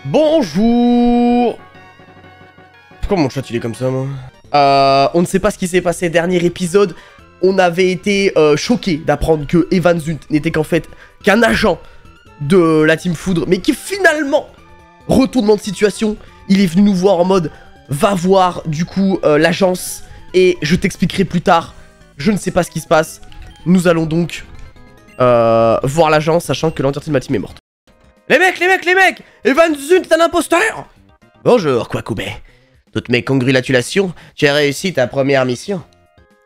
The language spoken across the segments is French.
Bonjour. Pourquoi mon chat il est comme ça, moi? On ne sait pas ce qui s'est passé dernier épisode. On avait été choqués d'apprendre que Evan Zunt n'était qu'en fait qu'un agent de la Team Foudre, mais qui finalement, retournement de situation, il est venu nous voir en mode va voir du coup l'agence et je t'expliquerai plus tard. Je ne sais pas ce qui se passe. Nous allons donc voir l'agence, sachant que l'entièreté de ma team est morte. Les mecs, Evan Zunt est un imposteur. Bonjour, Kwakubé. Toutes mes congratulations, tu as réussi ta première mission.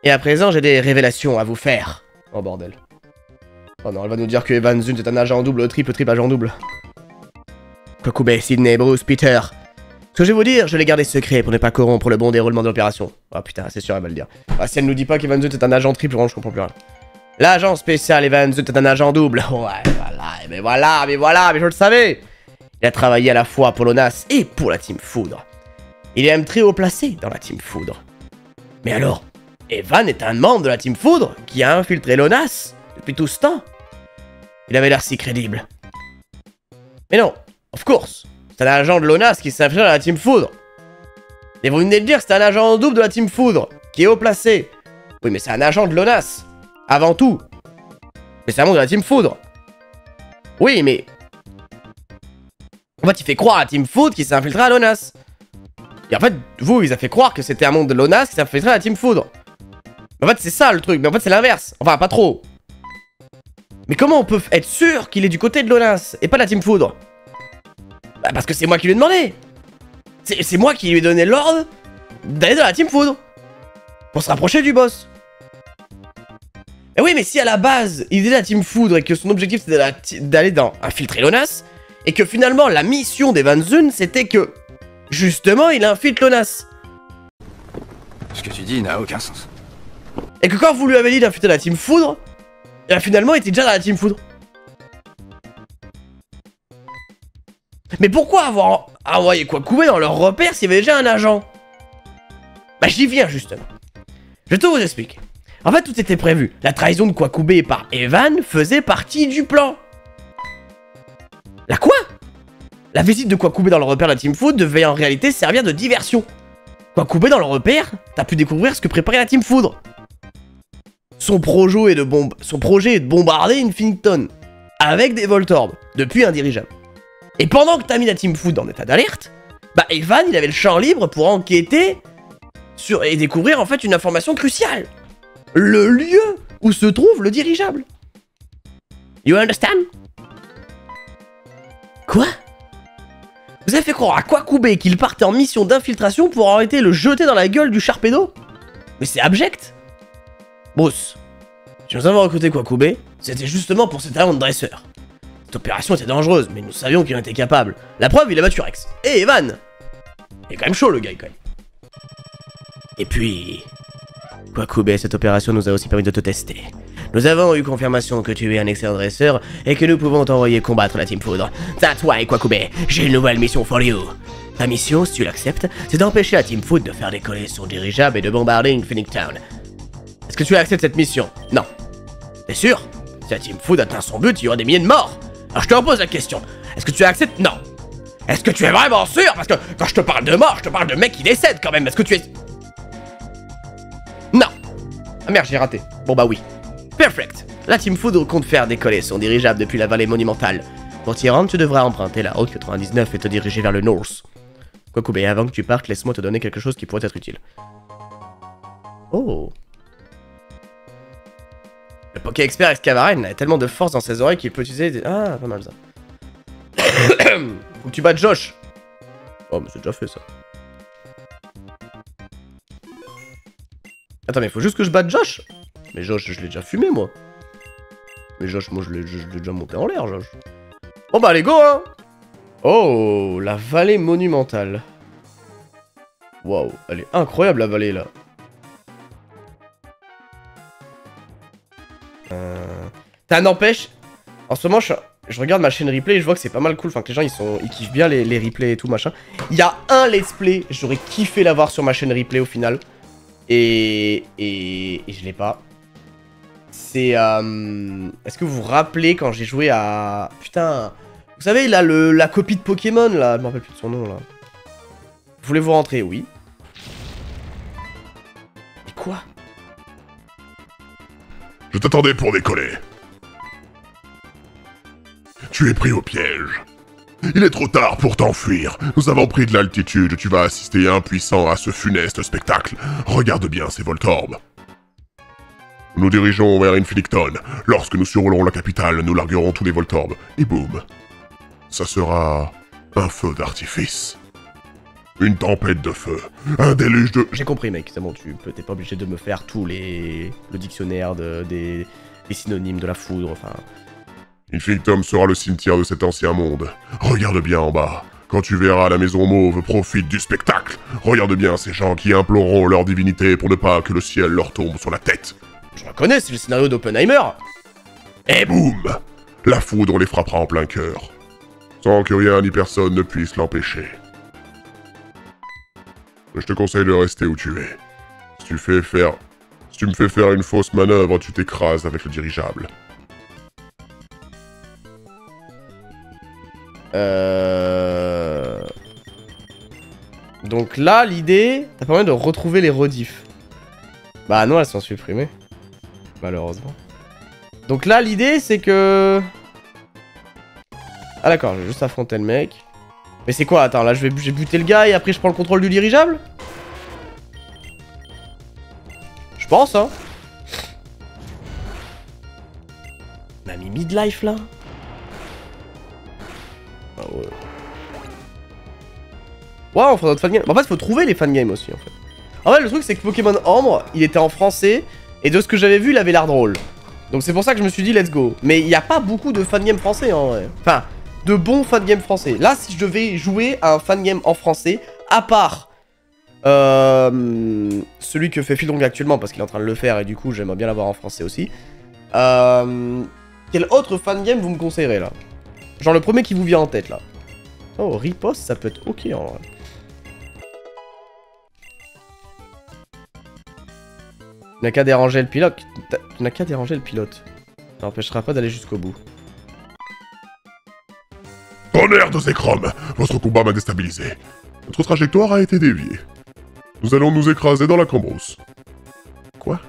Et à présent, j'ai des révélations à vous faire. Oh bordel. Oh non, elle va nous dire que Evan Zunt est un agent double, triple agent double. Kwakubé, Sydney, Bruce, Peter. Ce que je vais vous dire, je l'ai gardé secret pour ne pas corrompre le bon déroulement de l'opération. Oh putain, c'est sûr, elle va le dire. Ah, si elle nous dit pas qu'Evan Zunt est un agent triple, je comprends plus rien. L'agent spécial Evan Zunt est un agent double. Ouais, voilà, mais je le savais. Il a travaillé à la fois pour l'ONAS et pour la Team Foudre. Il est même très haut placé dans la Team Foudre. Mais alors, Evan est un membre de la Team Foudre qui a infiltré l'ONAS depuis tout ce temps. Il avait l'air si crédible. Mais non, of course, c'est un agent de l'ONAS qui s'est infiltré dans la Team Foudre. Et vous venez de dire que c'est un agent double de la Team Foudre qui est haut placé. Oui, mais c'est un agent de l'ONAS. Avant tout. Mais c'est un membre de la Team Foudre. Oui, mais... En fait, il fait croire à la Team Foudre qu'il s'est infiltré à l'ONAS. Et en fait, vous, il a fait croire que c'était un membre de l'ONAS qui s'est infiltré à la Team Foudre. En fait, c'est ça le truc. Mais en fait, c'est l'inverse. Enfin, pas trop. Mais comment on peut être sûr qu'il est du côté de l'ONAS et pas de la Team Foudre? Bah, parce que c'est moi qui lui ai demandé. C'est moi qui lui ai donné l'ordre d'aller dans la Team Foudre. Pour se rapprocher du boss. Et oui, mais si à la base, il est de la Team Foudre et que son objectif c'était d'aller dans infiltrer l'ONAS, et que finalement la mission d'Evan Zunt c'était que, justement, il infiltre l'ONAS. Ce que tu dis n'a aucun sens. Et que quand vous lui avez dit d'infiltrer la Team Foudre, et bien finalement il était déjà dans la Team Foudre. Mais pourquoi avoir envoyé Kwakubé dans leur repère s'il y avait déjà un agent? Bah j'y viens justement. Je vais tout vous expliquer. En fait, tout était prévu. La trahison de Kwakubé par Evan faisait partie du plan. La quoi? La visite de Kwakubé dans le repère de la Team Foudre devait en réalité servir de diversion. Kwakubé dans le repère, t'as pu découvrir ce que préparait la Team Foudre. Son projet est de bombarder Infiniton avec des Voltorbs depuis un dirigeable. Et pendant que t'as mis la Team Foudre en état d'alerte, bah Evan il avait le champ libre pour enquêter sur et découvrir en fait une information cruciale. Le lieu où se trouve le dirigeable. You understand? Quoi? Vous avez fait croire à Kwakubé qu'il partait en mission d'infiltration pour arrêter le jeter dans la gueule du Sharpedo? Mais c'est abject. Bruce, si nous avons recruté Kwakubé, c'était justement pour ses talents de dresseur. Cette opération était dangereuse, mais nous savions qu'il en était capable. La preuve, il a battu Rex. Et Evan! Il est quand même chaud le gars, quand même. Et puis... Kwakubé, cette opération nous a aussi permis de te tester. Nous avons eu confirmation que tu es un excellent dresseur et que nous pouvons t'envoyer combattre la Team Foudre. That's why, Kwakubé, j'ai une nouvelle mission for you. Ta mission, si tu l'acceptes, c'est d'empêcher la Team Foudre de faire décoller son dirigeable et de bombarder Infinite Town. Est-ce que tu acceptes cette mission? Non. T'es sûr? Si la Team Foudre atteint son but, il y aura des milliers de morts. Alors je te repose la question. Est-ce que tu acceptes? Non. Est-ce que tu es vraiment sûr? Parce que quand je te parle de mort, je te parle de mecs qui décèdent quand même. Est-ce que tu es... Non. Ah merde, j'ai raté. Bon bah oui. Perfect. La Team Foudre compte faire décoller son dirigeable depuis la vallée monumentale. Pour t'y rendre, tu devras emprunter la route 99 et te diriger vers le North. Kwakubé, avant que tu partes, laisse-moi te donner quelque chose qui pourrait être utile. Oh. Le Poké Expert Excavaren a tellement de force dans ses oreilles qu'il peut utiliser des... Ah, pas mal ça. Faut que tu battes Josh. Oh, mais c'est déjà fait ça. Attends, mais faut juste que je batte Josh. Mais Josh, je l'ai déjà fumé, moi. Mais Josh, moi, je l'ai déjà monté en l'air, Josh. Bon bah, allez, go, hein. Oh, la vallée monumentale. Waouh, elle est incroyable, la vallée, là. Ça n'empêche, en ce moment, je regarde ma chaîne replay et je vois que c'est pas mal cool. Enfin, que les gens, ils kiffent bien les replays et tout, machin. Il y a un let's play, j'aurais kiffé l'avoir sur ma chaîne replay au final. Et je l'ai pas. C'est... Est-ce que vous vous rappelez quand j'ai joué à... Putain... Vous savez, il a la copie de Pokémon, là. Je me rappelle plus de son nom, là. Voulez-vous rentrer? Oui. Mais quoi? Je t'attendais pour décoller. Tu es pris au piège. Il est trop tard pour t'enfuir. Nous avons pris de l'altitude. Tu vas assister impuissant à ce funeste spectacle. Regarde bien ces Voltorbes. Nous nous dirigeons vers Infinicton. Lorsque nous survolerons la capitale, nous larguerons tous les Voltorbes. Et boum. Ça sera un feu d'artifice. Une tempête de feu. Un déluge de... J'ai compris, mec. C'est bon, t'es pas obligé de me faire tous le dictionnaire des synonymes de la foudre, enfin... Infinictum sera le cimetière de cet ancien monde. Regarde bien en bas. Quand tu verras la maison mauve, profite du spectacle. Regarde bien ces gens qui imploreront leur divinité pour ne pas que le ciel leur tombe sur la tête. Je reconnais, c'est le scénario d'Oppenheimer. Et boum! La foudre les frappera en plein cœur. Sans que rien ni personne ne puisse l'empêcher. Je te conseille de rester où tu es. Si tu me fais faire une fausse manœuvre, tu t'écrases avec le dirigeable. Donc là, l'idée, ça permet de retrouver les rediffs. Bah non, elles sont supprimées. Malheureusement. Donc là, l'idée, c'est que... Ah d'accord, je vais juste affronter le mec. Mais c'est quoi? Attends, là, j'ai buté le gars et après, je prends le contrôle du dirigeable? Je pense, hein. On a mis midlife, là. Ah ouais. Ouais, on fera notre fangame. En fait, faut trouver les fangames aussi, en fait. En fait, le truc, c'est que Pokémon Ambre, il était en français, et de ce que j'avais vu, il avait l'air drôle. Donc c'est pour ça que je me suis dit, let's go. Mais il n'y a pas beaucoup de fangames français, en vrai. Enfin, de bons fangames français. Là, si je devais jouer à un fangame en français, à part celui que fait Fildong actuellement, parce qu'il est en train de le faire, et du coup, j'aimerais bien l'avoir en français aussi. Quel autre fangame vous me conseillerez, là? Genre le premier qui vous vient en tête, là. Oh, riposte, ça peut être ok, en vrai. Tu n'as qu'à déranger le pilote. Tu n'as qu'à déranger le pilote. Ça n'empêchera pas d'aller jusqu'au bout. Tonnerre de Zekrom! Votre combat m'a déstabilisé. Notre trajectoire a été déviée. Nous allons nous écraser dans la cambrousse. Quoi?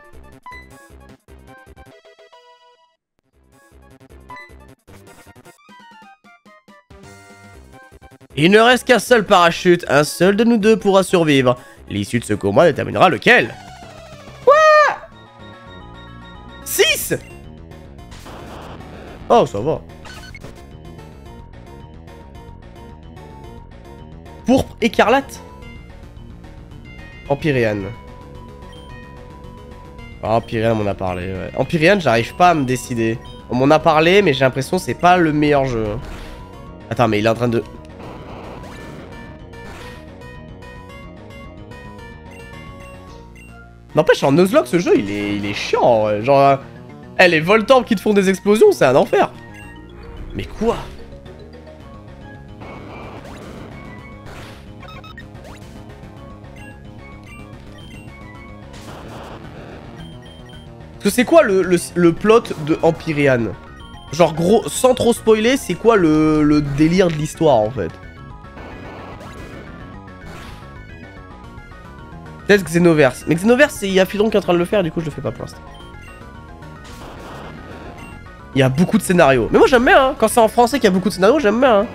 Il ne reste qu'un seul parachute. Un seul de nous deux pourra survivre. L'issue de ce combat déterminera lequel. Quoi? 6. Oh, ça va. Pourpre écarlate. Empyrean. Ah, Empyrean, on m'en a parlé, ouais. Empyrean, j'arrive pas à me décider. On m'en a parlé, mais j'ai l'impression que c'est pas le meilleur jeu. Attends, mais il est en train de... N'empêche, en Nuzlocke, ce jeu, il est chiant, ouais. Genre, les Voltorbes qui te font des explosions, c'est un enfer. Mais quoi? Parce que c'est quoi le plot de Empyrean? Genre, gros, sans trop spoiler, c'est quoi le délire de l'histoire, en fait? Peut-être Xenoverse. Mais Xenoverse, il y a Fildong qui est en train de le faire, du coup je le fais pas pour l'instant. Il y a beaucoup de scénarios. Mais moi j'aime bien, hein. Quand c'est en français qu'il y a beaucoup de scénarios, j'aime bien. Hein.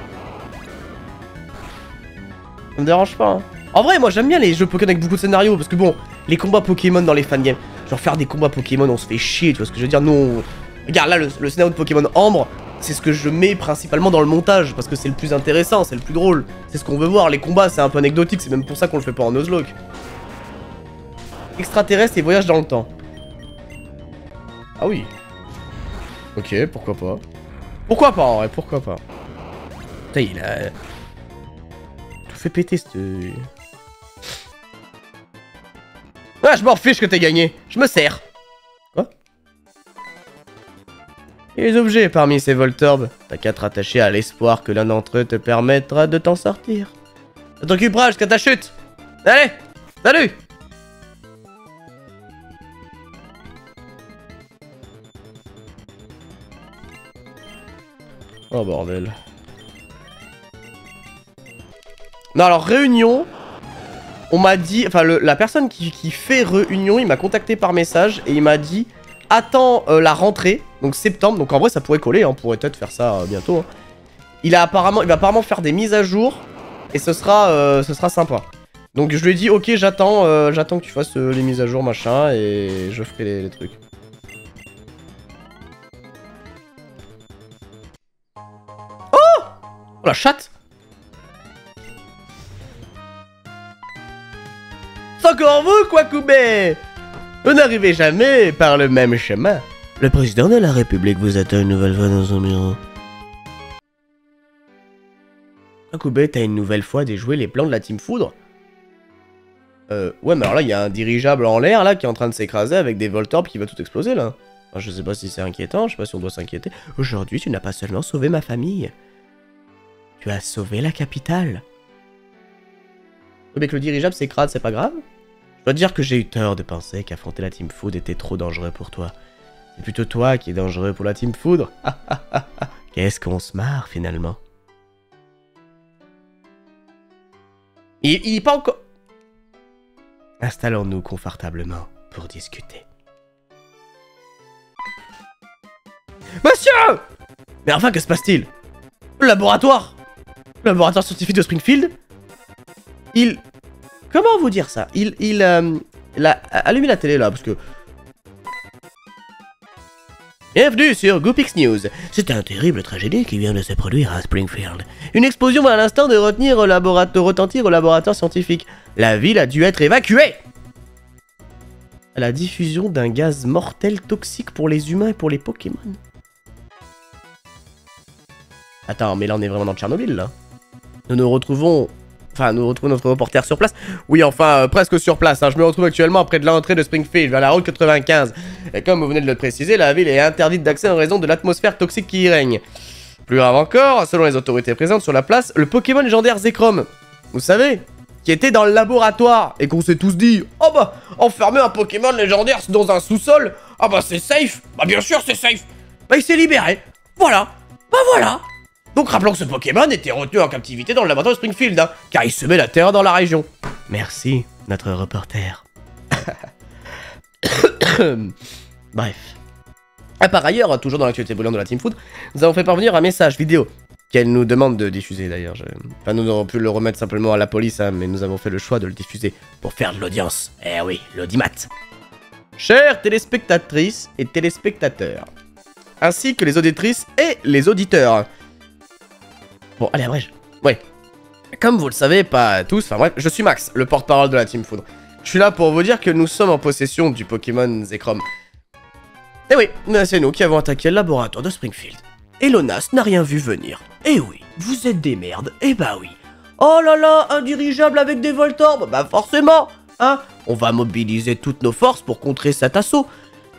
Ça me dérange pas. Hein. En vrai, moi j'aime bien les jeux Pokémon avec beaucoup de scénarios. Parce que bon, les combats Pokémon dans les fangames. Genre faire des combats Pokémon, on se fait chier, tu vois ce que je veux dire. Non. Regarde là, le scénario de Pokémon Ambre, c'est ce que je mets principalement dans le montage. Parce que c'est le plus intéressant, c'est le plus drôle. C'est ce qu'on veut voir. Les combats, c'est un peu anecdotique. C'est même pour ça qu'on le fait pas en Nuzlocke. Extraterrestre et voyage dans le temps. Ah oui. Ok, pourquoi pas. Pourquoi pas en vrai, pourquoi pas. Putain, il a... tout fait péter cette... Ah, je m'en fiche que t'aies gagné. Je me sers. Quoi? Et les objets parmi ces Voltorbes. T'as qu'à te rattacher à l'espoir que l'un d'entre eux te permettra de t'en sortir. Ça t'occupera jusqu'à ta chute. Allez, salut. Oh bordel. Non, alors, réunion... On m'a dit... Enfin, la personne qui fait réunion, il m'a contacté par message et il m'a dit... Attends la rentrée, donc septembre, donc en vrai ça pourrait coller, hein, on pourrait peut-être faire ça bientôt. Hein. Il va apparemment faire des mises à jour et ce sera sympa. Donc je lui ai dit ok j'attends que tu fasses les mises à jour machin et je ferai les trucs. Oh la chatte. C'est encore vous Kwakubé. Vous n'arrivez jamais par le même chemin. Le président de la République vous attend une nouvelle fois dans son bureau. Kwakubé, t'as une nouvelle fois déjoué les plans de la Team Foudre? Ouais, mais alors là, il y a un dirigeable en l'air, là, qui est en train de s'écraser avec des Voltorbs qui va tout exploser, là. Enfin, je sais pas si c'est inquiétant, je sais pas si on doit s'inquiéter. Aujourd'hui, tu n'as pas seulement sauvé ma famille. Tu as sauvé la capitale. Oui, mais que le dirigeable s'écrase, c'est pas grave? Je dois dire que j'ai eu tort de penser qu'affronter la Team Foudre était trop dangereux pour toi. C'est plutôt toi qui es dangereux pour la Team Foudre. Qu'est-ce qu'on se marre finalement. Il est pas encore... Installons-nous confortablement pour discuter. Monsieur! Mais enfin, que se passe-t-il? Le laboratoire scientifique de Springfield? Comment vous dire ça? Allumez la télé là, parce que... Bienvenue sur Goopix News. C'est une terrible tragédie qui vient de se produire à Springfield. Une explosion va à l'instant de retentir au laboratoire scientifique. La ville a dû être évacuée. La diffusion d'un gaz mortel toxique pour les humains et pour les Pokémon. Attends, mais là on est vraiment dans Tchernobyl là. Nous retrouvons notre reporter sur place. Oui, enfin, presque sur place. Hein. Je me retrouve actuellement près de l'entrée de Springfield, vers la route 95. Et comme vous venez de le préciser, la ville est interdite d'accès en raison de l'atmosphère toxique qui y règne. Plus grave encore, selon les autorités présentes sur la place, le Pokémon légendaire Zekrom, vous savez, qui était dans le laboratoire, et qu'on s'est tous dit, oh bah, enfermer un Pokémon légendaire dans un sous-sol, ah bah c'est safe. Bah bien sûr c'est safe. Bah il s'est libéré. Voilà. Bah voilà. Donc rappelons que ce Pokémon était retenu en captivité dans le laboratoire de Springfield, hein, car il semait la terreur dans la région. Merci, notre reporter. Bref. Ah, par ailleurs, toujours dans l'actualité brûlante de la Team Food, nous avons fait parvenir un message vidéo qu'elle nous demande de diffuser d'ailleurs. Enfin, nous aurions pu le remettre simplement à la police, hein, mais nous avons fait le choix de le diffuser pour faire de l'audience. Eh oui, l'audimat. Chères téléspectatrices et téléspectateurs, ainsi que les auditrices et les auditeurs. Bon, allez, abrège. Ouais. Comme vous le savez, pas tous, enfin bref, je suis Max, le porte-parole de la Team Foudre. Je suis là pour vous dire que nous sommes en possession du Pokémon Zekrom. Et oui, c'est nous qui avons attaqué le laboratoire de Springfield. Et Lonas n'a rien vu venir. Et oui, vous êtes des merdes, et bah oui. Oh là là, un dirigeable avec des Voltorbs, bah forcément, hein. On va mobiliser toutes nos forces pour contrer cet assaut.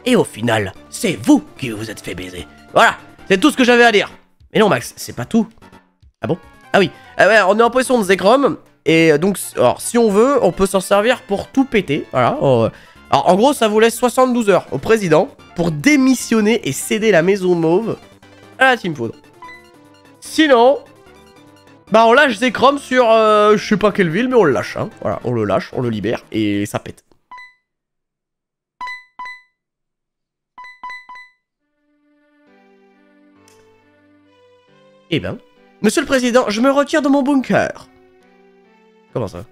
Et au final, c'est vous qui vous êtes fait baiser. Voilà, c'est tout ce que j'avais à dire. Mais non Max, c'est pas tout. Ah bon? Ah oui, ouais, on est en possession de Zekrom, et donc, alors, si on veut, on peut s'en servir pour tout péter, voilà. Alors, en gros, ça vous laisse 72 heures au président pour démissionner et céder la maison mauve à la Team Foudre. Sinon, bah on lâche Zekrom sur, je sais pas quelle ville, mais on le lâche, hein. Voilà, on le lâche, on le libère, et ça pète. Eh ben... Monsieur le Président, je me retire de mon bunker. Comment ça?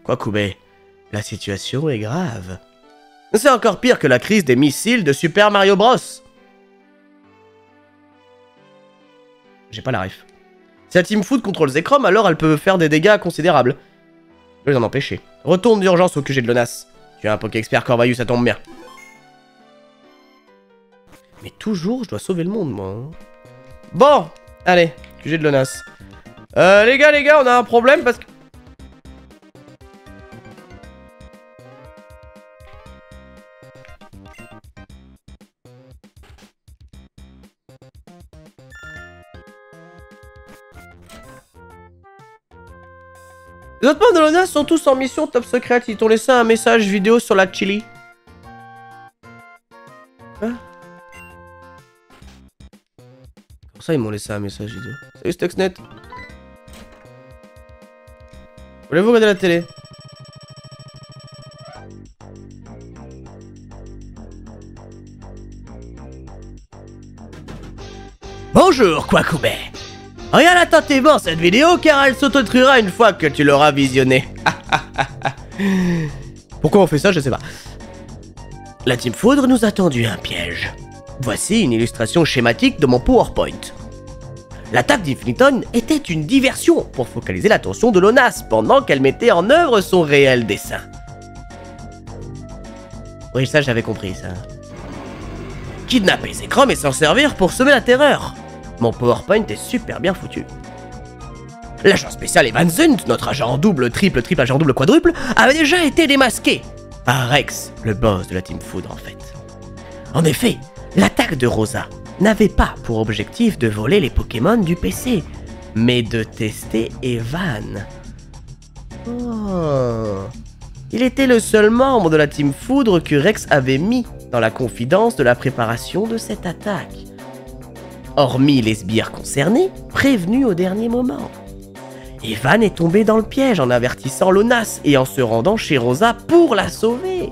Kwakubé, la situation est grave. C'est encore pire que la crise des missiles de Super Mario Bros. J'ai pas la ref. Si la Team Food contrôle Zekrom, alors elle peut faire des dégâts considérables. Je vais en empêcher. Retourne d'urgence au QG de Lonas. Tu es un Poké-expert Corvaillus, ça tombe bien. Mais toujours, je dois sauver le monde, moi. Hein. Bon, allez. QG de Lonas. Les gars, on a un problème parce que... Les autres membres de Lonas sont tous en mission top secrète. Ils t'ont laissé un message vidéo sur la Chili. Hein? Pour ça, ils m'ont laissé un message vidéo. Salut Stuxnet. Voulez-vous regarder la télé? Bonjour, Kwakubé. Regarde attentivement cette vidéo car elle s'autotruera une fois que tu l'auras visionnée. Pourquoi on fait ça, je sais pas. La Team Foudre nous a tendu un piège. Voici une illustration schématique de mon PowerPoint. L'attaque d'Infiniton était une diversion pour focaliser l'attention de Lonas pendant qu'elle mettait en œuvre son réel dessein. Oui, ça j'avais compris ça. Kidnapper Zekrom et s'en servir pour semer la terreur. Mon PowerPoint est super bien foutu. L'agent spécial Evan Zunt, notre agent double, triple, agent double, quadruple, avait déjà été démasqué par Rex, le boss de la Team Foudre en fait. En effet, l'attaque de Rosa n'avait pas pour objectif de voler les Pokémon du PC, mais de tester Evan. Oh. Il était le seul membre de la Team Foudre que Rex avait mis dans la confidence de la préparation de cette attaque. Hormis les sbires concernés, prévenus au dernier moment. Evan est tombé dans le piège en avertissant Lonas et en se rendant chez Rosa pour la sauver.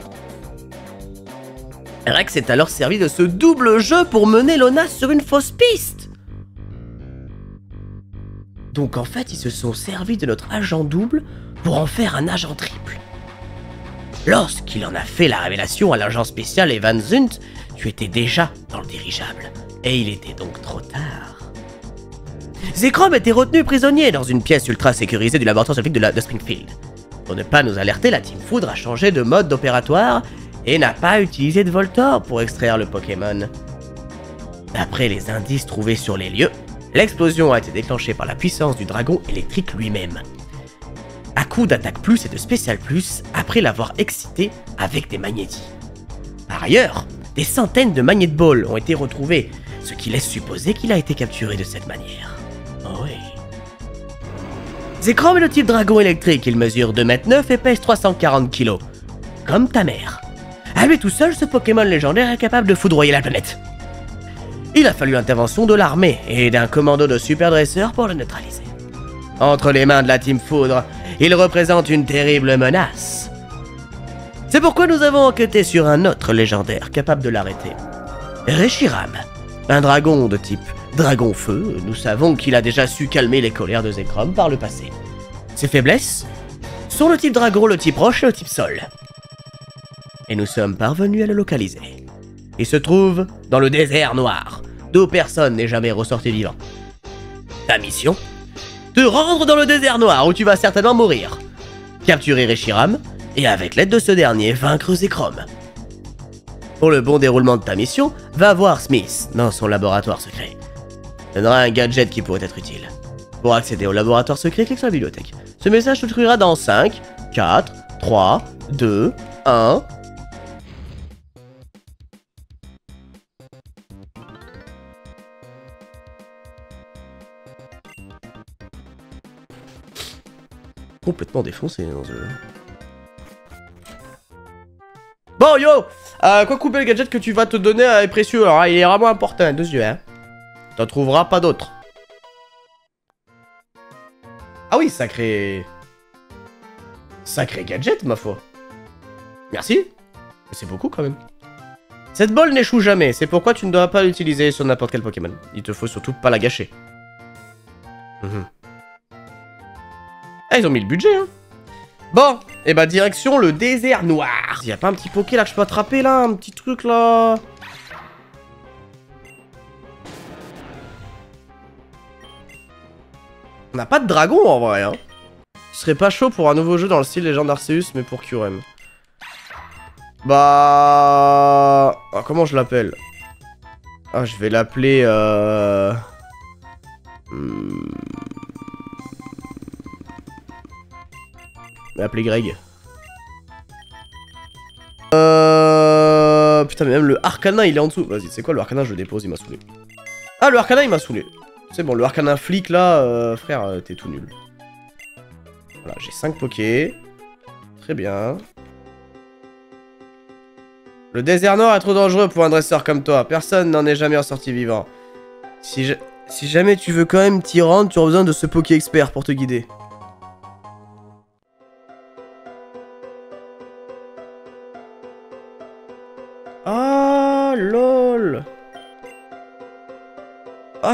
Rex s'est alors servi de ce double jeu pour mener Lonas sur une fausse piste. Donc en fait, ils se sont servis de notre agent double pour en faire un agent triple. Lorsqu'il en a fait la révélation à l'agent spécial Evan Zunt, tu étais déjà dans le dirigeable. Et il était donc trop tard. Zekrom était retenu prisonnier dans une pièce ultra sécurisée du laboratoire scientifique de Springfield. Pour ne pas nous alerter, la Team Foudre a changé de mode d'opératoire et n'a pas utilisé de Voltorb pour extraire le Pokémon. D'après les indices trouvés sur les lieux, l'explosion a été déclenchée par la puissance du dragon électrique lui-même. À coup d'attaque plus et de spécial plus, après l'avoir excité avec des magnétis. Par ailleurs, des centaines de magnet balls ont été retrouvés, ce qui laisse supposer qu'il a été capturé de cette manière. Oh oui. Zekrom est le type dragon électrique, il mesure 2,9 m et pèse 340 kg. Comme ta mère. À lui tout seul, ce Pokémon légendaire est capable de foudroyer la planète. Il a fallu l'intervention de l'armée et d'un commando de super dresseurs pour le neutraliser. Entre les mains de la Team Foudre, il représente une terrible menace. C'est pourquoi nous avons enquêté sur un autre légendaire capable de l'arrêter. Reshiram, un dragon de type dragon feu, nous savons qu'il a déjà su calmer les colères de Zekrom par le passé. Ses faiblesses sont le type dragon, le type roche et le type sol. Et nous sommes parvenus à le localiser. Il se trouve dans le désert noir, d'où personne n'est jamais ressorti vivant. Ta mission ? Te rendre dans le désert noir où tu vas certainement mourir. Capturer Reshiram, et avec l'aide de ce dernier, vaincre Zekrom. Pour le bon déroulement de ta mission, va voir Smith dans son laboratoire secret. Il donnera un gadget qui pourrait être utile. Pour accéder au laboratoire secret, clique sur la bibliothèque. Ce message te truira dans 5, 4, 3, 2, 1... Complètement défoncé dans ce jeu. Bon yo, quoi couper le gadget que tu vas te donner est précieux, alors il est vraiment important, deux yeux hein. T'en trouveras pas d'autres. Ah oui, sacré gadget ma foi. Merci. C'est beaucoup quand même. Cette balle n'échoue jamais, c'est pourquoi tu ne dois pas l'utiliser sur n'importe quel Pokémon. Il te faut surtout pas la gâcher. Ah, ils ont mis le budget, hein. Bon, et bah direction le désert noir. Y a pas un petit Poké là que je peux attraper là, un petit truc là. On n'a pas de dragon en vrai, hein. Ce serait pas chaud pour un nouveau jeu dans le style Légende d'Arceus, mais pour Kyurem. Bah... Ah, comment je l'appelle? Ah, je vais l'appeler... Appeler Greg. Putain, mais même le Arcana il est en dessous. Vas-y, c'est quoi le Arcana? Je le dépose, il m'a saoulé. Ah, le Arcana il m'a saoulé. C'est bon, le Arcana flic là, frère, t'es tout nul. Voilà, j'ai 5 Poké. Très bien. Le désert noir est trop dangereux pour un dresseur comme toi. Personne n'en est jamais ressorti vivant. Si jamais tu veux quand même t'y rendre, tu auras besoin de ce Poké expert pour te guider.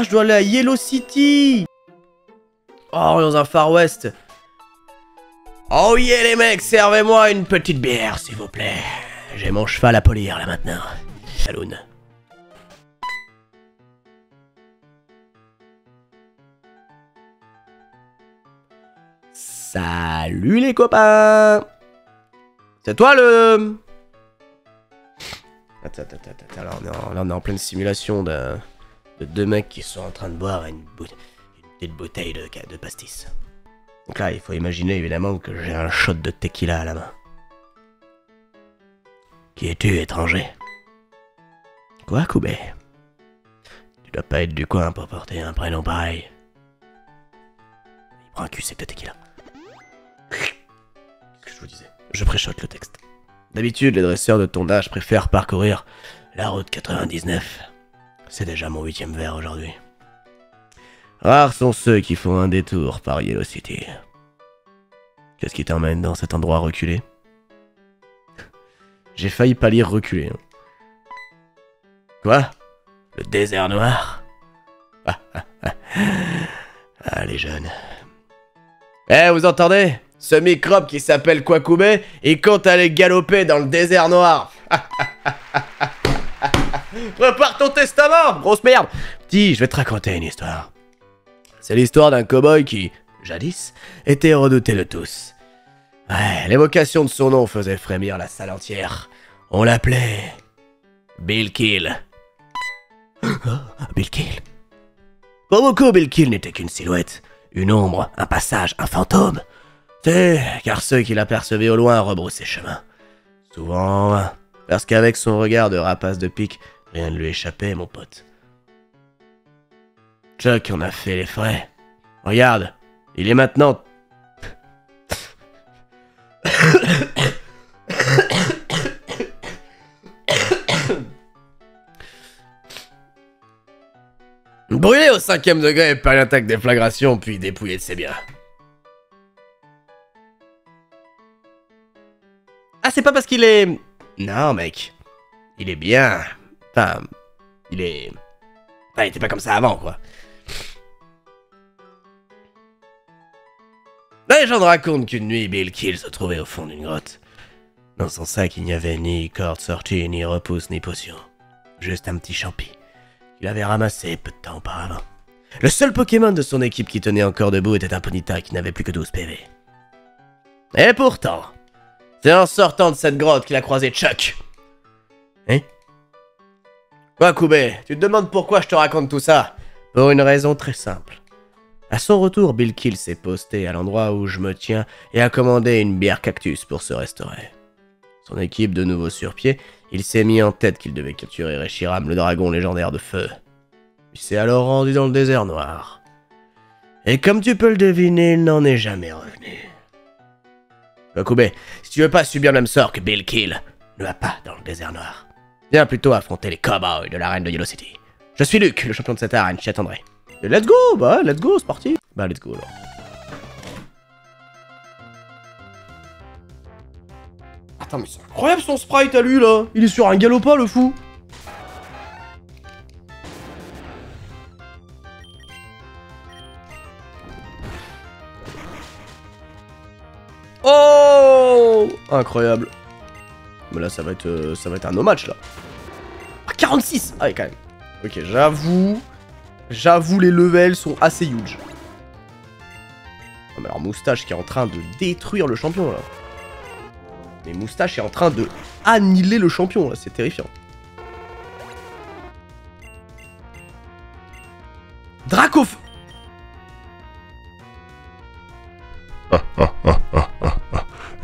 je dois aller à Yellow City. Oh, dans un Far West. Oh yeah les mecs, servez-moi une petite bière s'il vous plaît. J'ai mon cheval à polir là maintenant. Saloon. Salut les copains. C'est toi le... Attends, là on est en pleine simulation de deux mecs qui sont en train de boire une petite bouteille de pastis. Donc là, il faut imaginer évidemment que j'ai un shot de tequila à la main. Qui es-tu, étranger? Quoi, Koubé? Tu dois pas être du coin pour porter un prénom pareil. Il prend un cul sec de tequila. Qu'est-ce que je vous disais? Je préchote le texte. D'habitude, les dresseurs de ton âge préfèrent parcourir la route 99. C'est déjà mon 8e verre aujourd'hui. Rares sont ceux qui font un détour par Yellow City. Qu'est-ce qui t'emmène dans cet endroit reculé? J'ai failli pas lire reculé. Hein. Quoi? Le désert noir? Ah, les jeunes. Eh, vous entendez? Ce microbe qui s'appelle Kwakubé, il compte aller galoper dans le désert noir. Prépare ton testament, grosse merde. Petit, je vais te raconter une histoire. C'est l'histoire d'un cow-boy qui, jadis, était redouté de tous. Ouais, l'évocation de son nom faisait frémir la salle entière. On l'appelait... Bill Kill. Bill Kill. Pour beaucoup, Bill Kill n'était qu'une silhouette, une ombre, un passage, un fantôme. C'est car ceux qui l'apercevaient au loin rebroussaient chemin. Souvent, parce qu'avec son regard de rapace de pique, rien ne lui échappait, mon pote. Chuck en a fait les frais. Regarde, il est maintenant... brûlé au 5e degré par une attaque de déflagration, puis dépouillé de ses biens. Ah, c'est pas parce qu'il est... Non, mec. Il est bien. Enfin, il est... Enfin, il était pas comme ça avant, quoi. La légende raconte qu'une nuit, Bill Kill se trouvait au fond d'une grotte. Dans son sac, il n'y avait ni corde sortie, ni repousse, ni potion. Juste un petit champi qu'il avait ramassé peu de temps auparavant. Le seul Pokémon de son équipe qui tenait encore debout était un Ponyta qui n'avait plus que 12 PV. Et pourtant, c'est en sortant de cette grotte qu'il a croisé Chuck. Hein? Quoi, Koubé? Tu te demandes pourquoi je te raconte tout ça? Pour une raison très simple. À son retour, Bill Kill s'est posté à l'endroit où je me tiens et a commandé une bière cactus pour se restaurer. Son équipe de nouveau sur pied, il s'est mis en tête qu'il devait capturer Reshiram, le dragon légendaire de feu. Il s'est alors rendu dans le désert noir. Et comme tu peux le deviner, il n'en est jamais revenu. Koubé, si tu veux pas subir le même sort que Bill Kill, ne va pas dans le désert noir. Viens plutôt affronter les cowboys de l'arène de Yellow City. Je suis Luc, le champion de cette arène, je t'y attendrai. Et let's go, bah let's go, c'est parti. Bah let's go alors. Attends, mais c'est incroyable son sprite à lui là. Il est sur un galopin le fou. Oh, incroyable. Mais là ça va être un no match là. Ah, 46. Ah oui quand même. Ok, j'avoue les levels sont assez huge. Oh, mais alors Moustache qui est en train de détruire le champion là. Mais Moustache est en train de annihiler le champion là, c'est terrifiant. Dracof.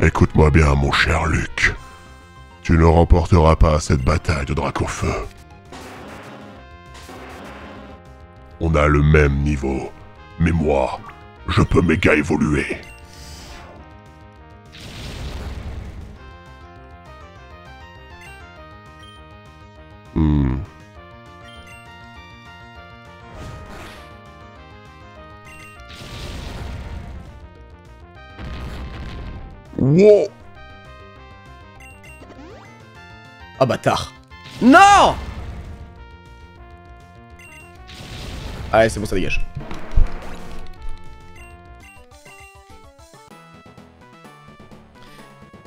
Écoute-moi bien, mon cher Luc. Tu ne remporteras pas cette bataille de Dracofeu. On a le même niveau, mais moi, je peux méga évoluer. Wow. Ah bâtard. Non. Allez, c'est bon, ça dégage.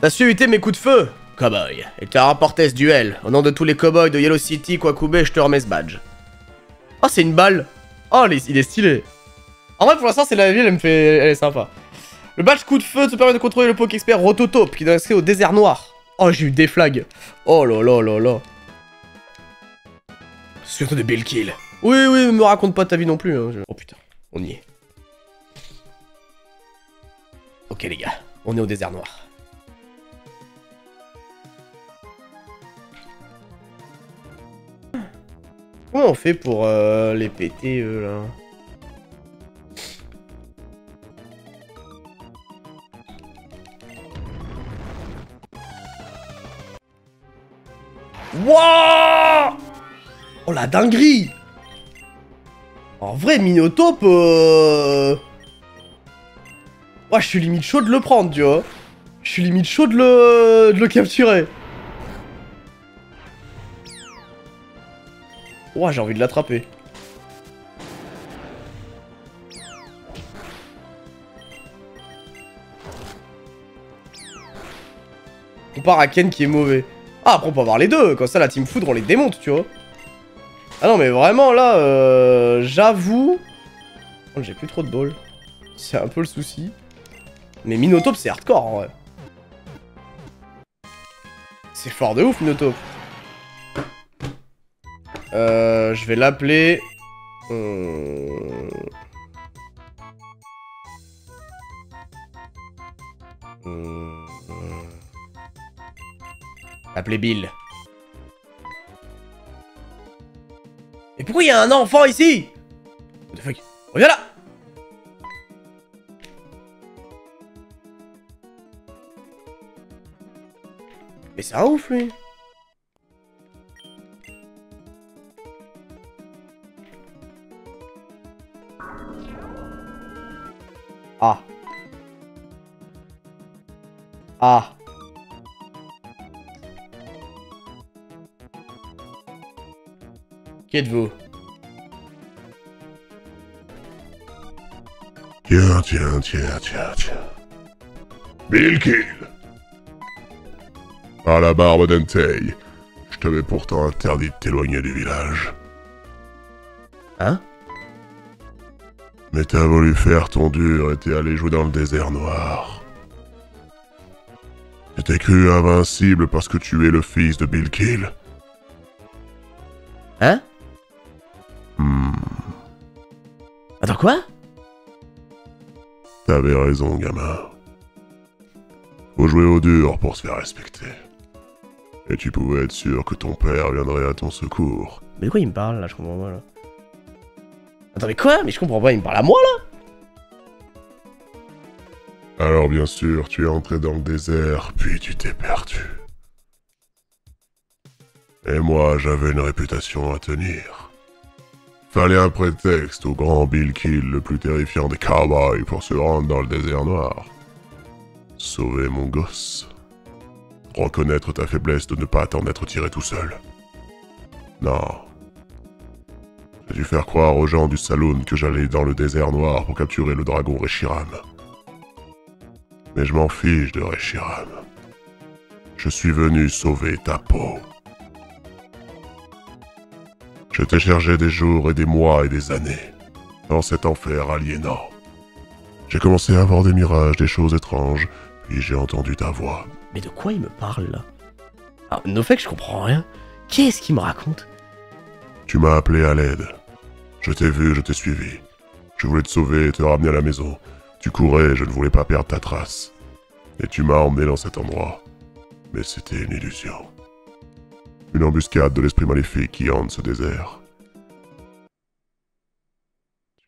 T'as su éviter mes coups de feu, cowboy, et t'as remporté ce duel. Au nom de tous les cowboys de Yellow City, Kwakubé, je te remets ce badge. Oh, c'est une balle. Oh, il est stylé. En vrai, pour l'instant, c'est la ville, elle est sympa. Le badge coup de feu te permet de contrôler le Pokéexpert Rototope, qui donne accès au désert noir. Oh, j'ai eu des flags. Oh là là là là. Surtout de Bill Kill. Oui, oui, me raconte pas ta vie non plus. Hein. Oh putain, on y est. Ok les gars, on est au désert noir. Comment on fait pour les péter eux là? Wouah! Oh la dinguerie! En vrai, Minotape, ouais, je suis limite chaud de le prendre, tu vois. Je suis limite chaud de le capturer. Ouah, j'ai envie de l'attraper. Compare à Ken qui est mauvais. Ah, après on peut avoir les deux. Comme ça, la team foudre, on les démonte, tu vois. Ah non, mais vraiment, là, j'avoue... Oh, j'ai plus trop de balles. C'est un peu le souci. Mais Minotape, c'est hardcore, en vrai. C'est fort de ouf, Minotape. Je vais l'appeler... Appeler Bill. Mais pourquoi il y a un enfant ici? What the fuck? Reviens là! Mais c'est un ouf, lui. Ah. Ah. Qui êtes-vous? Tiens. Bill Kill. À la barbe d'Entei, je t'avais pourtant interdit de t'éloigner du village. Hein? Mais t'as voulu faire ton dur et t'es allé jouer dans le désert noir. Tu t'es cru invincible parce que tu es le fils de Bill Kill? Hein? Attends, quoi? T'avais raison, gamin. Faut jouer au dur pour se faire respecter. Et tu pouvais être sûr que ton père viendrait à ton secours. Mais de quoi il me parle, là? Je comprends pas, là. Attends, mais quoi? Mais je comprends pas, il me parle à moi, là? Alors bien sûr, tu es entré dans le désert, puis tu t'es perdu. Et moi, j'avais une réputation à tenir. Fallait un prétexte au grand Bill Kill, le plus terrifiant des cowboys, pour se rendre dans le désert noir. Sauver mon gosse. Reconnaître ta faiblesse de ne pas attendre d'être tiré tout seul. Non. J'ai dû faire croire aux gens du saloon que j'allais dans le désert noir pour capturer le dragon Reshiram. Mais je m'en fiche de Reshiram. Je suis venu sauver ta peau. Je t'ai cherché des jours et des mois et des années, dans cet enfer aliénant. J'ai commencé à avoir des mirages, des choses étranges, puis j'ai entendu ta voix. Mais de quoi il me parle, là? Ah, no fake, je comprends rien. Qu'est-ce qu'il me raconte? Tu m'as appelé à l'aide. Je t'ai vu, je t'ai suivi. Je voulais te sauver et te ramener à la maison. Tu courais, je ne voulais pas perdre ta trace. Et tu m'as emmené dans cet endroit. Mais c'était une illusion. Une embuscade de l'esprit maléfique qui hante ce désert.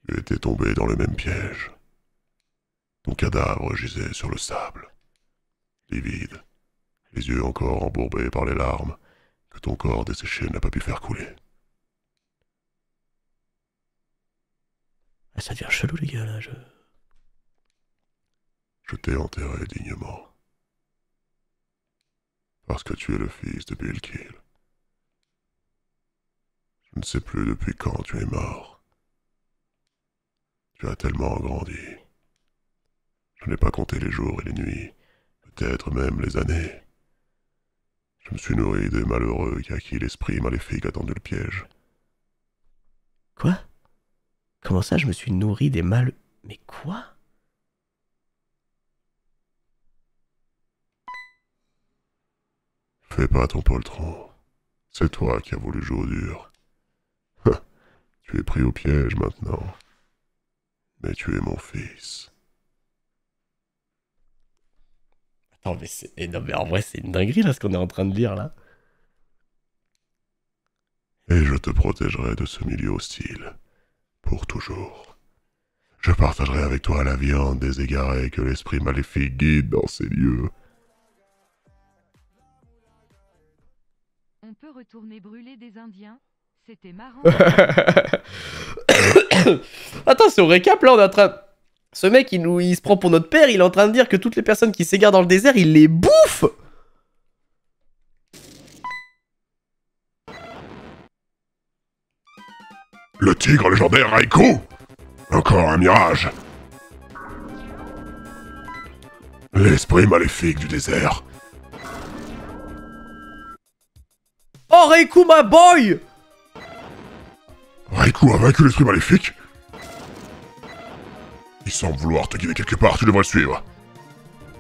Tu étais tombé dans le même piège. Ton cadavre gisait sur le sable, livide, les yeux encore embourbés par les larmes que ton corps desséché n'a pas pu faire couler. Ah, ça devient chelou, les gars, là, Je t'ai enterré dignement. Parce que tu es le fils de Bill Kill. Je ne sais plus depuis quand tu es mort. Tu as tellement grandi. Je n'ai pas compté les jours et les nuits, peut-être même les années. Je me suis nourri des malheureux à qui l'esprit maléfique a tendu le piège. Quoi? Comment ça, je me suis nourri des mal... Mais quoi? Fais pas ton poltron. C'est toi qui as voulu jouer au dur. Tu es pris au piège maintenant. Mais tu es mon fils. Attends, mais c'est... Non, mais en vrai, c'est une dinguerie, là, ce qu'on est en train de lire, là. Et je te protégerai de ce milieu hostile. Pour toujours. Je partagerai avec toi la viande des égarés que l'esprit maléfique guide dans ces lieux. On peut retourner brûler des Indiens? C'était marrant. Attends, c'est au récap, là, on est en train... Ce mec, il se prend pour notre père, il est en train de dire que toutes les personnes qui s'égarent dans le désert, il les bouffe! Le tigre légendaire Raikou! Encore un mirage! L'esprit maléfique du désert. Oh, Raikou, ma boy! Raikou a vaincu l'esprit maléfique? Il semble vouloir te guider quelque part, tu devrais le suivre.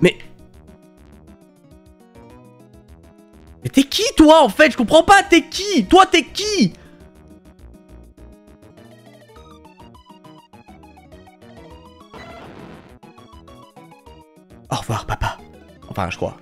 Mais t'es qui, toi, en fait? Je comprends pas, t'es qui? Toi, t'es qui? Au revoir, papa. Enfin, je crois.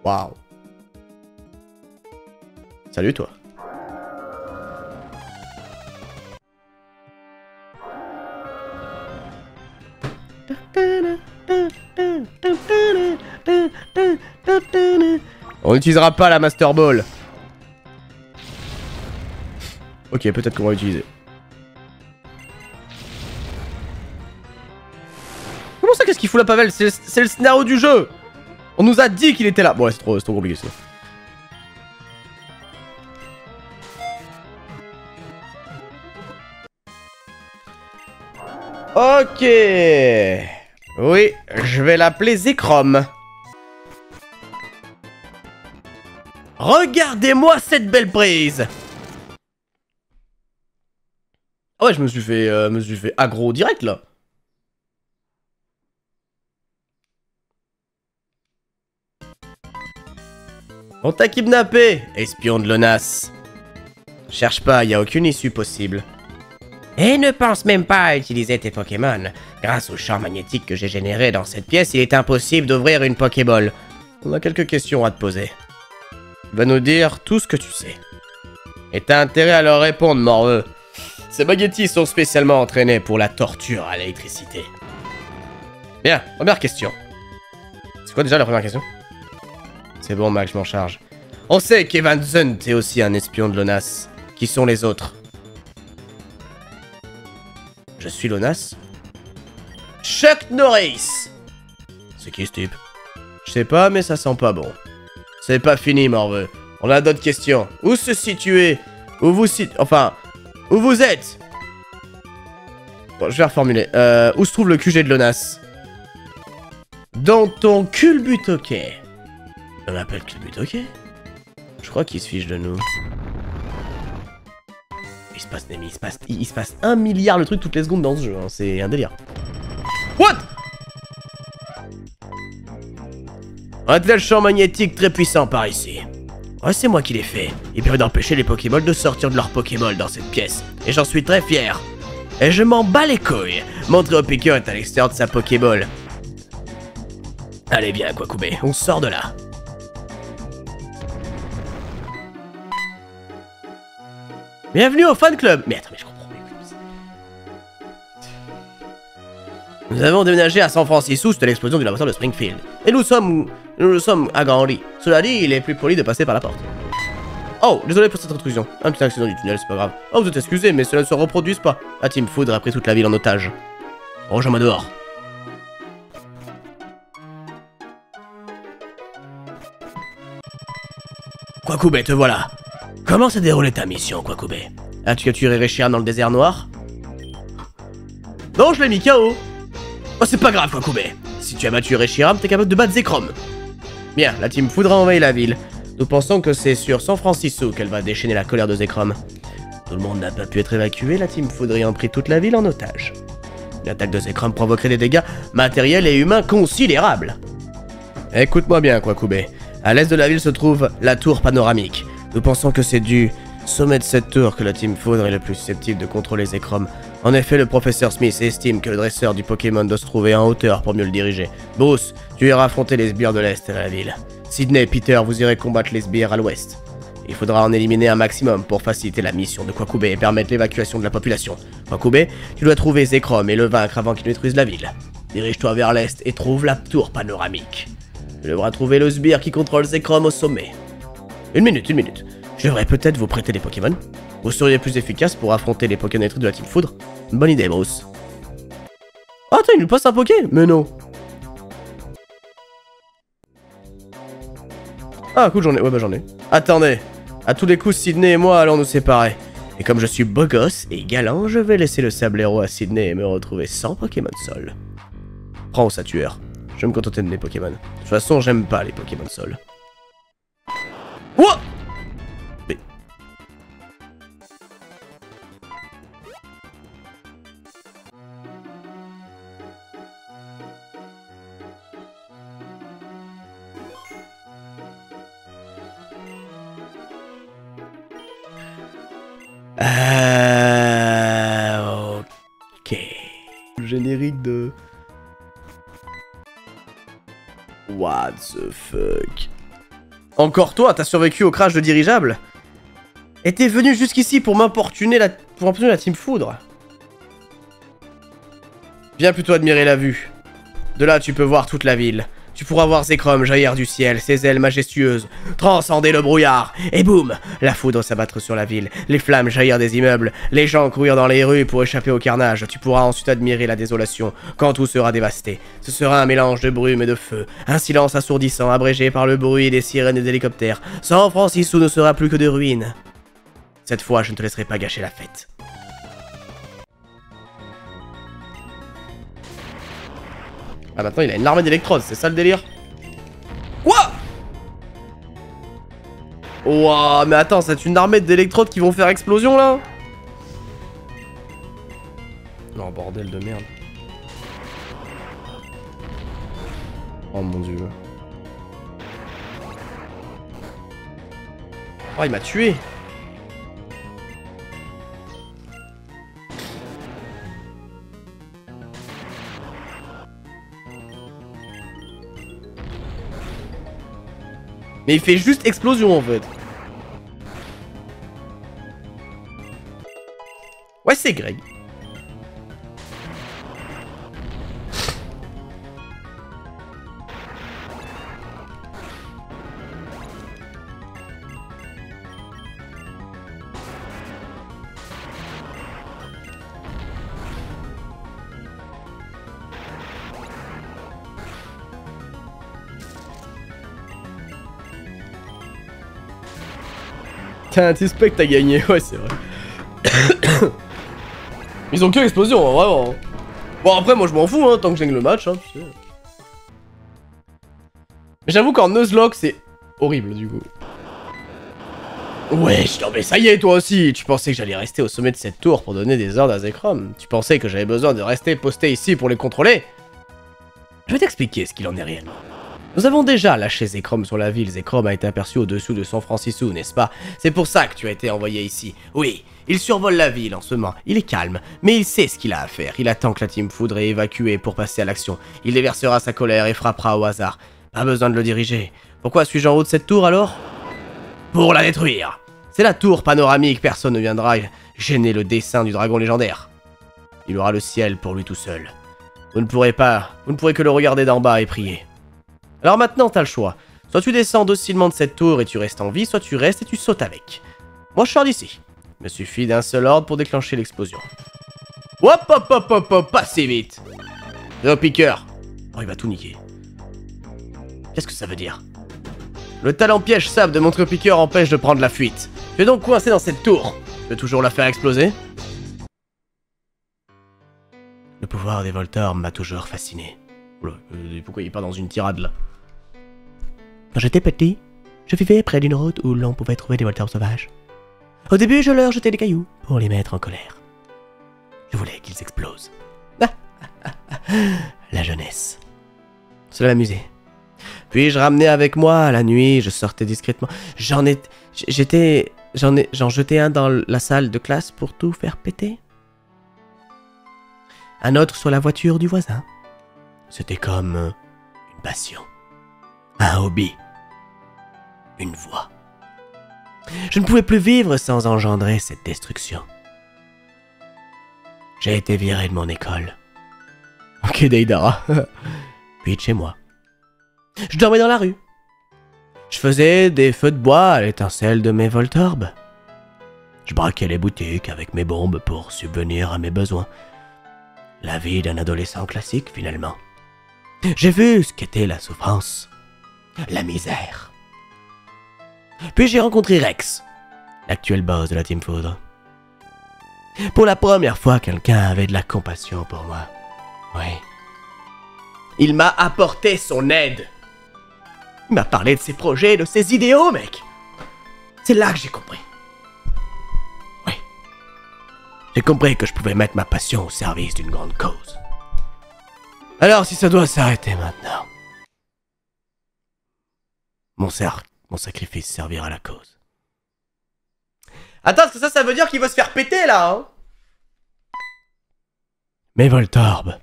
Waouh. Salut toi. On n'utilisera pas la Master Ball. Ok, peut-être qu'on va l'utiliser. Comment ça, qu'est-ce qu'il fout la Pavel? C'est le scénario du jeu. On nous a dit qu'il était là. Bon, ouais, c'est trop compliqué ça. Ok. Oui, je vais l'appeler Zekrom. Regardez-moi cette belle prise. Ah ouais, je me suis fait aggro direct là. On t'a kidnappé, espion de l'ONAS. Cherche pas, y a aucune issue possible. Et ne pense même pas à utiliser tes Pokémon. Grâce au champ magnétique que j'ai généré dans cette pièce, il est impossible d'ouvrir une Pokéball. On a quelques questions à te poser. Tu vas nous dire tout ce que tu sais. Et t'as intérêt à leur répondre, morveux. Ces baguettis sont spécialement entraînés pour la torture à l'électricité. Bien, première question. C'est quoi déjà la première question? C'est bon, Max, je m'en charge. On sait qu'Evan Zunt est aussi un espion de l'ONAS. Qui sont les autres? Je suis l'ONAS? Chuck Norris! C'est qui ce type? Je sais pas, mais ça sent pas bon. C'est pas fini, morveux. On a d'autres questions. Où se situez? Où vous Enfin, où vous êtes? Bon, je vais reformuler. Où se trouve le QG de l'ONAS? Dans ton culbutoquet. On l'appelle culbutoquet? Je crois qu'il se fiche de nous. Il se passe 1 milliard de trucs toutes les secondes dans ce jeu, hein. C'est un délire. What? Un tel champ magnétique très puissant par ici. Ouais, c'est moi qui l'ai fait. Il permet d'empêcher les Pokéballs de sortir de leur Pokéball dans cette pièce. Et j'en suis très fier. Et je m'en bats les couilles. Montrez au piqueur à l'extérieur de sa Pokéball. Allez bien, Kwakube, on sort de là. Bienvenue au fan club. Mais attends, mais je comprends pas. Nous avons déménagé à San Francisco suite à l'explosion du laboratoire de Springfield. Et nous sommes agrandis. Cela dit, il est plus poli de passer par la porte. Oh, désolé pour cette intrusion. Un petit accident du tunnel, c'est pas grave. Oh, vous êtes excusé, mais cela ne se reproduise pas. La Team Foudre a pris toute la ville en otage. Rejoins-moi dehors. Kwakube, te voilà. Comment s'est déroulée ta mission, Kwakube? As-tu capturé Reshiram dans le désert noir? Non, je l'ai mis KO. Oh, c'est pas grave, Kwakube. Si tu as battu Reshiram, t'es capable de battre Zekrom. Bien, la Team Foudre a envahi la ville. Nous pensons que c'est sur San Francisco qu'elle va déchaîner la colère de Zekrom. Tout le monde n'a pas pu être évacué, la Team Foudre ayant pris toute la ville en otage. L'attaque de Zekrom provoquerait des dégâts matériels et humains considérables. Écoute-moi bien, Kwakube. À l'est de la ville se trouve la tour panoramique. Nous pensons que c'est du sommet de cette tour que la Team Foudre est le plus susceptible de contrôler Zekrom. En effet, le professeur Smith estime que le dresseur du Pokémon doit se trouver en hauteur pour mieux le diriger. Bruce, tu iras affronter les sbires de l'Est et de la ville. Sydney et Peter, vous irez combattre les sbires à l'Ouest. Il faudra en éliminer un maximum pour faciliter la mission de Kwakube et permettre l'évacuation de la population. Kwakube, tu dois trouver Zekrom et le vaincre avant qu'il détruise la ville. Dirige-toi vers l'Est et trouve la tour panoramique. Tu devras trouver le sbire qui contrôle Zekrom au sommet. Une minute. Je devrais peut-être vous prêter des Pokémon. Vous seriez plus efficace pour affronter les Pokémon de la Team Foudre. Bonne idée, Bruce. Oh, attends, il nous passe un Poké? Mais non. Ah, cool, j'en ai. Ouais, bah j'en ai. Attendez. À tous les coups, Sydney et moi allons nous séparer. Et comme je suis beau gosse et galant, je vais laisser le sablero à Sydney et me retrouver sans Pokémon Sol. Prends ça, tueur. Je vais me contenter de mes Pokémon. De toute façon, j'aime pas les Pokémon Sol. What? Mais... Ok. Générique de... What the fuck? Encore toi, t'as survécu au crash de dirigeable? Et t'es venu jusqu'ici pour m'importuner la Team Foudre? Viens plutôt admirer la vue. De là, tu peux voir toute la ville. Tu pourras voir Zekrom jaillir du ciel, ses ailes majestueuses, transcender le brouillard, et boum, la foudre s'abattre sur la ville, les flammes jaillir des immeubles, les gens courir dans les rues pour échapper au carnage. Tu pourras ensuite admirer la désolation quand tout sera dévasté. Ce sera un mélange de brume et de feu, un silence assourdissant abrégé par le bruit des sirènes et des hélicoptères. San Francisco ne sera plus que de ruines. Cette fois, je ne te laisserai pas gâcher la fête. Ah, maintenant il a une armée d'électrodes, c'est ça le délire? Quoi? Ouah, mais attends, c'est une armée d'électrodes qui vont faire explosion là? Non, bordel de merde. Oh mon dieu. Oh, il m'a tué. Mais il fait juste explosion en fait. Ouais, c'est Greg. T'as un T-Spec, t'as gagné, ouais c'est vrai. Ils ont que explosion, hein, vraiment. Bon après moi je m'en fous, hein, tant que je gagne le match, hein, tu sais. Mais j'avoue qu'en Nuzlocke c'est horrible du coup. Wesh, non mais ça y est toi aussi. Tu pensais que j'allais rester au sommet de cette tour pour donner des ordres à Zekrom? Tu pensais que j'avais besoin de rester posté ici pour les contrôler? Je vais t'expliquer ce qu'il en est réellement. Nous avons déjà lâché Zekrom sur la ville. Zekrom a été aperçu au-dessous de San Francisco, n'est-ce pas? C'est pour ça que tu as été envoyé ici. Oui, il survole la ville en ce moment. Il est calme, mais il sait ce qu'il a à faire. Il attend que la Team Foudre est évacuée pour passer à l'action. Il déversera sa colère et frappera au hasard. Pas besoin de le diriger. Pourquoi suis-je en haut de cette tour alors? Pour la détruire. C'est la tour panoramique, personne ne viendra gêner le dessin du dragon légendaire. Il aura le ciel pour lui tout seul. Vous ne pourrez que le regarder d'en bas et prier. Alors maintenant, t'as le choix. Soit tu descends docilement de cette tour et tu restes en vie, soit tu restes et tu sautes avec. Moi, je sors d'ici. Il me suffit d'un seul ordre pour déclencher l'explosion. Hop, hop, hop, hop, hop, pas si vite. Le piqueur. Oh, il va tout niquer. Qu'est-ce que ça veut dire? Le talent piège sable de mon piqueur empêche de prendre la fuite. Tu es donc coincé dans cette tour. Tu veux toujours la faire exploser? Le pouvoir des Voltorbes m'a toujours fasciné. Oula, pourquoi il est pas dans une tirade là? Quand j'étais petit, je vivais près d'une route où l'on pouvait trouver des Voltorbes sauvages. Au début, je leur jetais des cailloux pour les mettre en colère. Je voulais qu'ils explosent. La jeunesse. Cela m'amusait. Puis je ramenais avec moi la nuit, je sortais discrètement. J'en jetais un dans la salle de classe pour tout faire péter. Un autre sur la voiture du voisin. C'était comme une passion, un hobby, une voie. Je ne pouvais plus vivre sans engendrer cette destruction. J'ai été viré de mon école. Ok, Deidara. Puis de chez moi. Je dormais dans la rue. Je faisais des feux de bois à l'étincelle de mes Voltorbes. Je braquais les boutiques avec mes bombes pour subvenir à mes besoins. La vie d'un adolescent classique, finalement. J'ai vu ce qu'était la souffrance, la misère. Puis j'ai rencontré Rex, l'actuel boss de la Team Foudre. Pour la première fois, quelqu'un avait de la compassion pour moi. Oui. Il m'a apporté son aide. Il m'a parlé de ses projets, de ses idéaux, mec. C'est là que j'ai compris. Oui. J'ai compris que je pouvais mettre ma passion au service d'une grande cause. Alors, si ça doit s'arrêter maintenant, mon sacrifice servira à la cause. Attends, parce que ça veut dire qu'il va se faire péter, là, hein? Mes Voltorbes.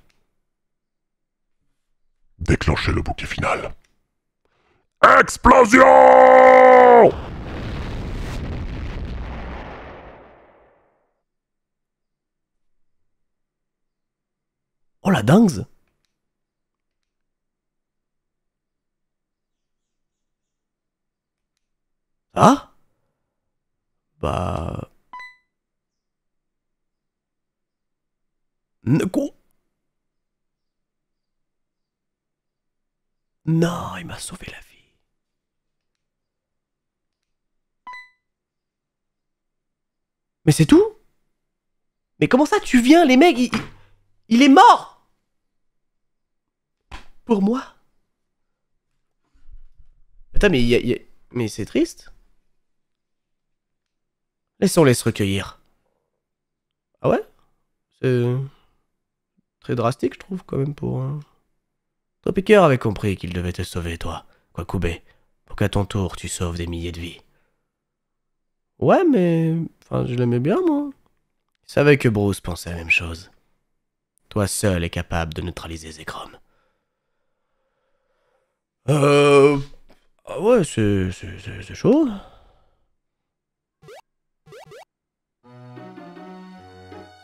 Déclenchez le bouquet final. Explosion! Oh la dingue! Ah? Bah... Quoi? Non, il m'a sauvé la vie. Mais c'est tout? Mais comment ça tu viens, les mecs, il est mort! Pour moi? Attends, mais mais c'est triste. Laissons-les se recueillir. Ah ouais? C'est très drastique, je trouve, quand même, pour un... Tropiqueur avait compris qu'il devait te sauver, toi, Kwakubé, pour qu'à ton tour, tu sauves des milliers de vies. Ouais, mais... Enfin, je l'aimais bien, moi. Il savait que Bruce pensait la même chose. Toi seul est capable de neutraliser Zekrom. Ah ouais, c'est chaud.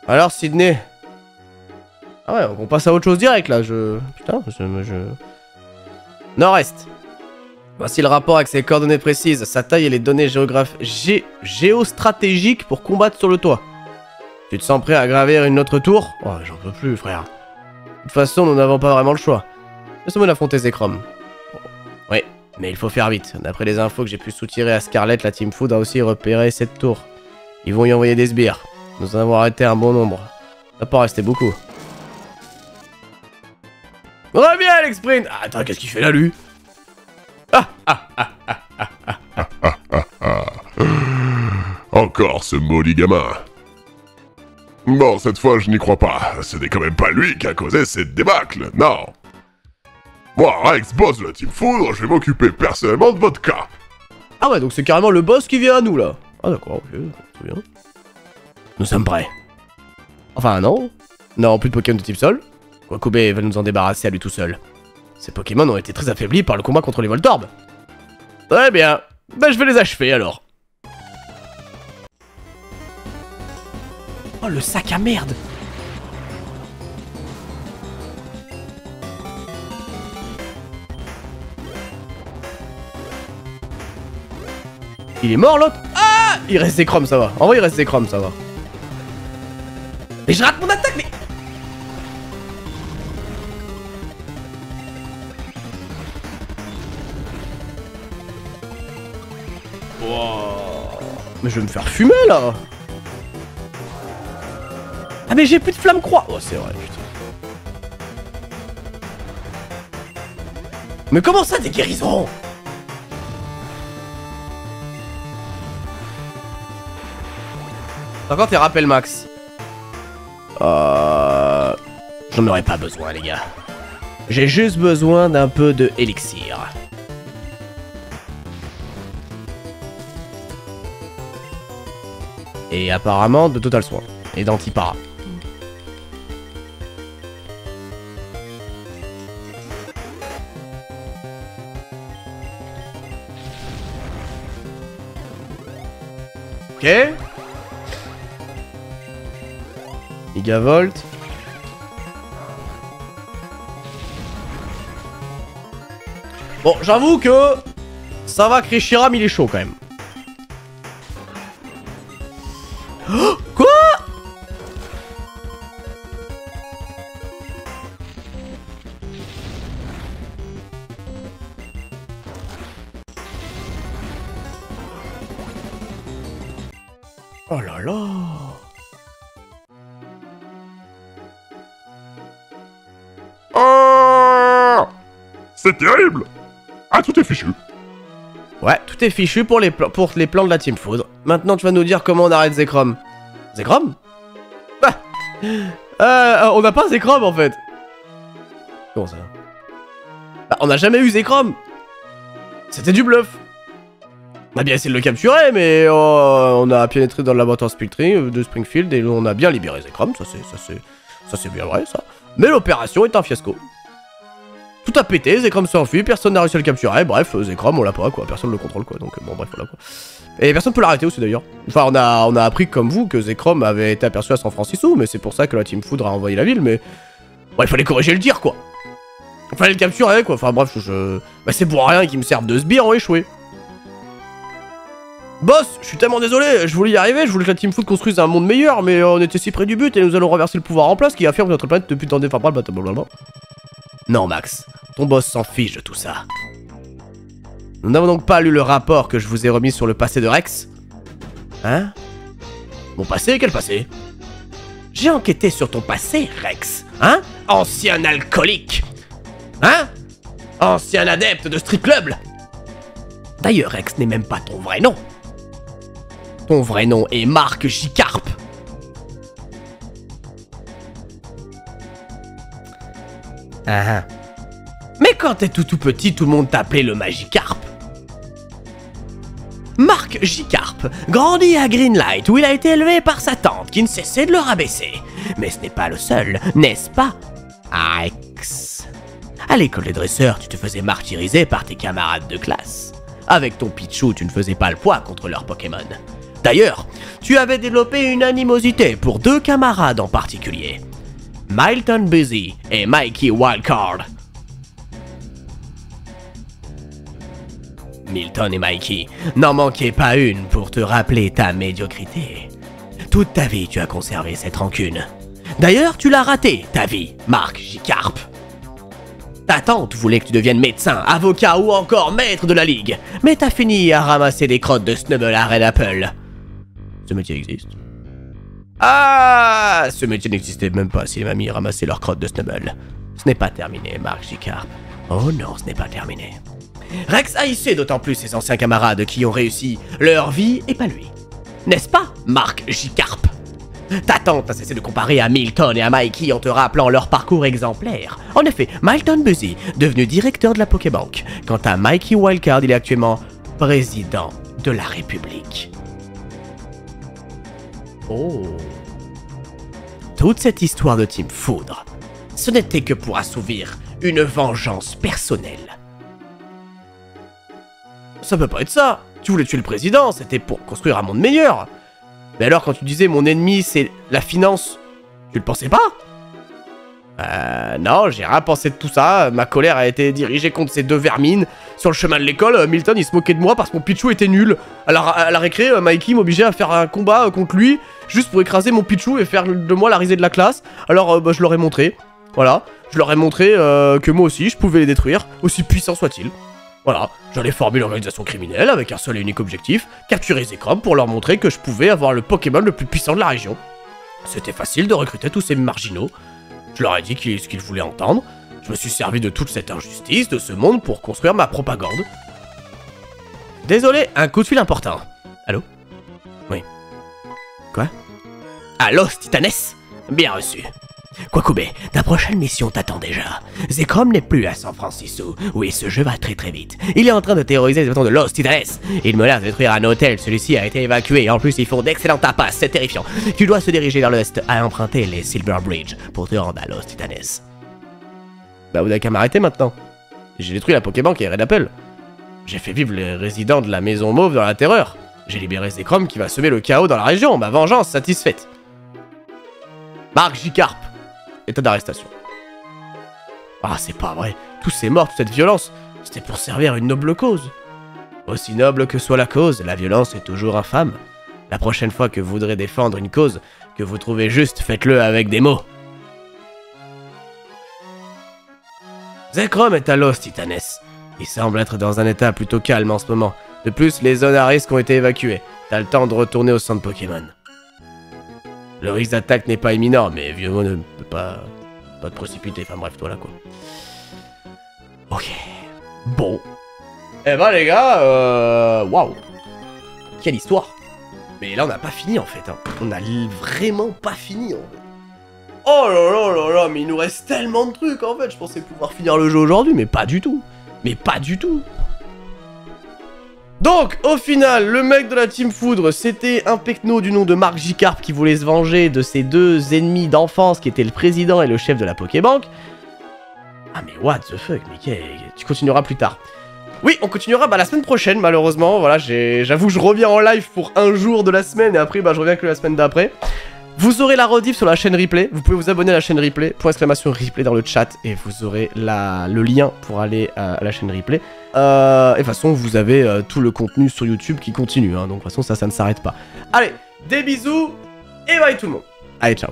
Alors, Sydney. Ah ouais, on passe à autre chose direct, là, Putain, Nord-Est. Voici le rapport avec ses coordonnées précises, sa taille et les données géostratégiques pour combattre sur le toit. Tu te sens prêt à gravir une autre tour? Oh, j'en peux plus, frère. De toute façon, nous n'avons pas vraiment le choix. Laisse-moi affronter Zekrom. Oui, mais il faut faire vite. D'après les infos que j'ai pu soutirer à Scarlet, la Team Food a aussi repéré cette tour. Ils vont y envoyer des sbires. Nous en avons arrêté un bon nombre. Ça n'a pas resté beaucoup. Reviens, Alex Sprint! Ah, attends, qu'est-ce qu'il fait là, lui? Encore ce maudit gamin. Bon, cette fois, je n'y crois pas. Ce n'est quand même pas lui qui a causé cette débâcle, non. Moi, Rex, boss de la Team Foudre, je vais m'occuper personnellement de votre cas. Ah ouais, donc c'est carrément le boss qui vient à nous, là. Ah d'accord, ok, très bien. Nous sommes prêts. Enfin, non. Non, plus de Pokémon de type sol. Kwakubé va nous en débarrasser à lui tout seul. Ces Pokémon ont été très affaiblis par le combat contre les Voltorbes. Très bien. Ben, je vais les achever, alors. Oh, le sac à merde. Il est mort, l'autre. Ah, il reste des chromes, ça va. En vrai, il reste des chromes, ça va. Mais je rate mon attaque, mais... Wow. Mais je vais me faire fumer, là. Ah, mais j'ai plus de flamme croix. Oh, c'est vrai, putain. Mais comment ça, des guérisons? Encore tes rappels max. J'en aurais pas besoin, les gars. J'ai juste besoin d'un peu de élixir. Et apparemment de total soin. Et d'antipara. Ok. Gigavolt. Bon, j'avoue que ça va, Krishiram, il est chaud quand même. Oh, quoi? Oh là là. Oh, c'est terrible. Ah, tout est fichu. Ouais, tout est fichu pour les plans de la Team Foudre. Maintenant, tu vas nous dire comment on arrête Zekrom. Zekrom? Bah, on n'a pas Zekrom en fait. Comment ça? Bah, on n'a jamais eu Zekrom. C'était du bluff. On a bien essayé de le capturer, mais on a pénétré dans le laboratoire de Springfield et on a bien libéré Zekrom. Ça c'est bien vrai, ça. Mais l'opération est un fiasco. Tout a pété, Zekrom s'est enfui, personne n'a réussi à le capturer, bref, Zekrom on l'a pas quoi, personne ne le contrôle quoi, donc bon bref voilà quoi. Et personne peut l'arrêter aussi d'ailleurs. Enfin on a appris comme vous que Zekrom avait été aperçu à San Francisco, mais c'est pour ça que la Team Foudre a envoyé la ville, mais... Bon, il fallait corriger le tir quoi. Il fallait le capturer quoi, enfin bref, bah c'est pour rien qu'ils me servent de sbires ont échoué. Boss, je suis tellement désolé, je voulais y arriver, je voulais que la Team Foudre construise un monde meilleur, mais on était si près du but et nous allons renverser le pouvoir en place qui affirme que notre planète depuis tant d'efforts, blablabla. Non Max, ton boss s'en fiche de tout ça. Nous n'avons donc pas lu le rapport que je vous ai remis sur le passé de Rex? Hein? Mon passé? Quel passé? J'ai enquêté sur ton passé, Rex. Hein? Ancien alcoolique. Hein? Ancien adepte de strip club. D'ailleurs, Rex n'est même pas ton vrai nom. Ton vrai nom est Marc Gicarp. Ah. Mais quand t'es tout petit, tout le monde t'appelait le Magikarp. Marc Gicarp grandit à Greenlight où il a été élevé par sa tante qui ne cessait de le rabaisser. Mais ce n'est pas le seul, n'est-ce pas, Rex? À l'école des dresseurs, tu te faisais martyriser par tes camarades de classe. Avec ton Pichu, tu ne faisais pas le poids contre leurs Pokémon. D'ailleurs, tu avais développé une animosité pour deux camarades en particulier. Milton Busy et Mikey Wildcard. Milton et Mikey, n'en manquez pas une pour te rappeler ta médiocrité. Toute ta vie, tu as conservé cette rancune. D'ailleurs, tu l'as raté, ta vie, Marc Gicarp. Ta tante voulait que tu deviennes médecin, avocat ou encore maître de la ligue, mais t'as fini à ramasser des crottes de Snubble à Red Apple. Ce métier existe. Ah, ce métier n'existait même pas si les mamies ramassaient leurs crottes de Snubble. Ce n'est pas terminé, Marc Gicarp. Oh non, ce n'est pas terminé. Rex haïssait d'autant plus ses anciens camarades qui ont réussi leur vie et pas lui. N'est-ce pas, Marc Gicarp? Ta tante a cessé de comparer à Milton et à Mikey en te rappelant leur parcours exemplaire. En effet, Milton Busy, devenu directeur de la Pokébank. Quant à Mikey Wildcard, il est actuellement président de la République. Oh. Toute cette histoire de Team Foudre, ce n'était que pour assouvir une vengeance personnelle. Ça peut pas être ça. Tu voulais tuer le président, c'était pour construire un monde meilleur. Mais alors quand tu disais mon ennemi c'est la finance, tu le pensais pas? Non, j'ai rien pensé de tout ça. Ma colère a été dirigée contre ces deux vermines. Sur le chemin de l'école, Milton il se moquait de moi parce que mon Pichu était nul. Alors à la récré, Mikey m'obligeait à faire un combat contre lui juste pour écraser mon Pichu et faire de moi la risée de la classe. Alors je leur ai montré, voilà, je leur ai montré que moi aussi je pouvais les détruire, aussi puissant soit-il. Voilà, j'allais former l'organisation criminelle avec un seul et unique objectif, capturer Zekrom pour leur montrer que je pouvais avoir le Pokémon le plus puissant de la région. C'était facile de recruter tous ces marginaux. Je leur ai dit ce qu'ils voulaient entendre. Je me suis servi de toute cette injustice, de ce monde, pour construire ma propagande. Désolé, un coup de fil important. Allô? Oui. Quoi? Allô, Titanes? Bien reçu. Kwakubé, ta prochaine mission t'attend déjà. Zekrom n'est plus à San Francisco. Oui, ce jeu va très vite. Il est en train de terroriser les habitants de Los Titanes. Il menace de détruire un hôtel, celui-ci a été évacué et en plus ils font d'excellents tapas, c'est terrifiant. Tu dois se diriger vers l'est à emprunter les Silver Bridge pour te rendre à Los Titanes. Bah vous n'avez qu'à m'arrêter maintenant. J'ai détruit la Pokébank et Red Apple. J'ai fait vivre les résidents de la Maison Mauve dans la terreur. J'ai libéré Zekrom qui va semer le chaos dans la région, ma vengeance satisfaite. Marc J-Carp. État d'arrestation. Ah, c'est pas vrai. Tous ces morts, toute cette violence, c'était pour servir une noble cause. Aussi noble que soit la cause, la violence est toujours infâme. La prochaine fois que vous voudrez défendre une cause que vous trouvez juste, faites-le avec des mots. Zekrom est à Los Titanes. Il semble être dans un état plutôt calme en ce moment. De plus, les zones à risque ont été évacuées. T'as le temps de retourner au centre Pokémon. Le risque d'attaque n'est pas imminent, mais vieux mot ne peut pas te précipiter. Enfin bref, voilà quoi. Ok. Bon. Eh ben les gars, waouh. Quelle histoire. Mais là on n'a pas fini en fait. Hein. On a vraiment pas fini en fait. Oh là là là là, mais il nous reste tellement de trucs en fait. Je pensais pouvoir finir le jeu aujourd'hui, mais pas du tout. Mais pas du tout. Donc, au final, le mec de la Team Foudre, c'était un pecno du nom de Marc J-Carp qui voulait se venger de ses deux ennemis d'enfance qui étaient le président et le chef de la Pokébank. Ah mais what the fuck, mais tu continueras plus tard. Oui, on continuera la semaine prochaine malheureusement, voilà, j'avoue je reviens en live pour un jour de la semaine et après je reviens que la semaine d'après. Vous aurez la rediff sur la chaîne replay, vous pouvez vous abonner à la chaîne replay, !replay dans le chat et vous aurez le lien pour aller à la chaîne replay. Et de toute façon, vous avez tout le contenu sur YouTube qui continue, hein, donc de toute façon ça ne s'arrête pas. Allez, des bisous et bye tout le monde. Allez, ciao.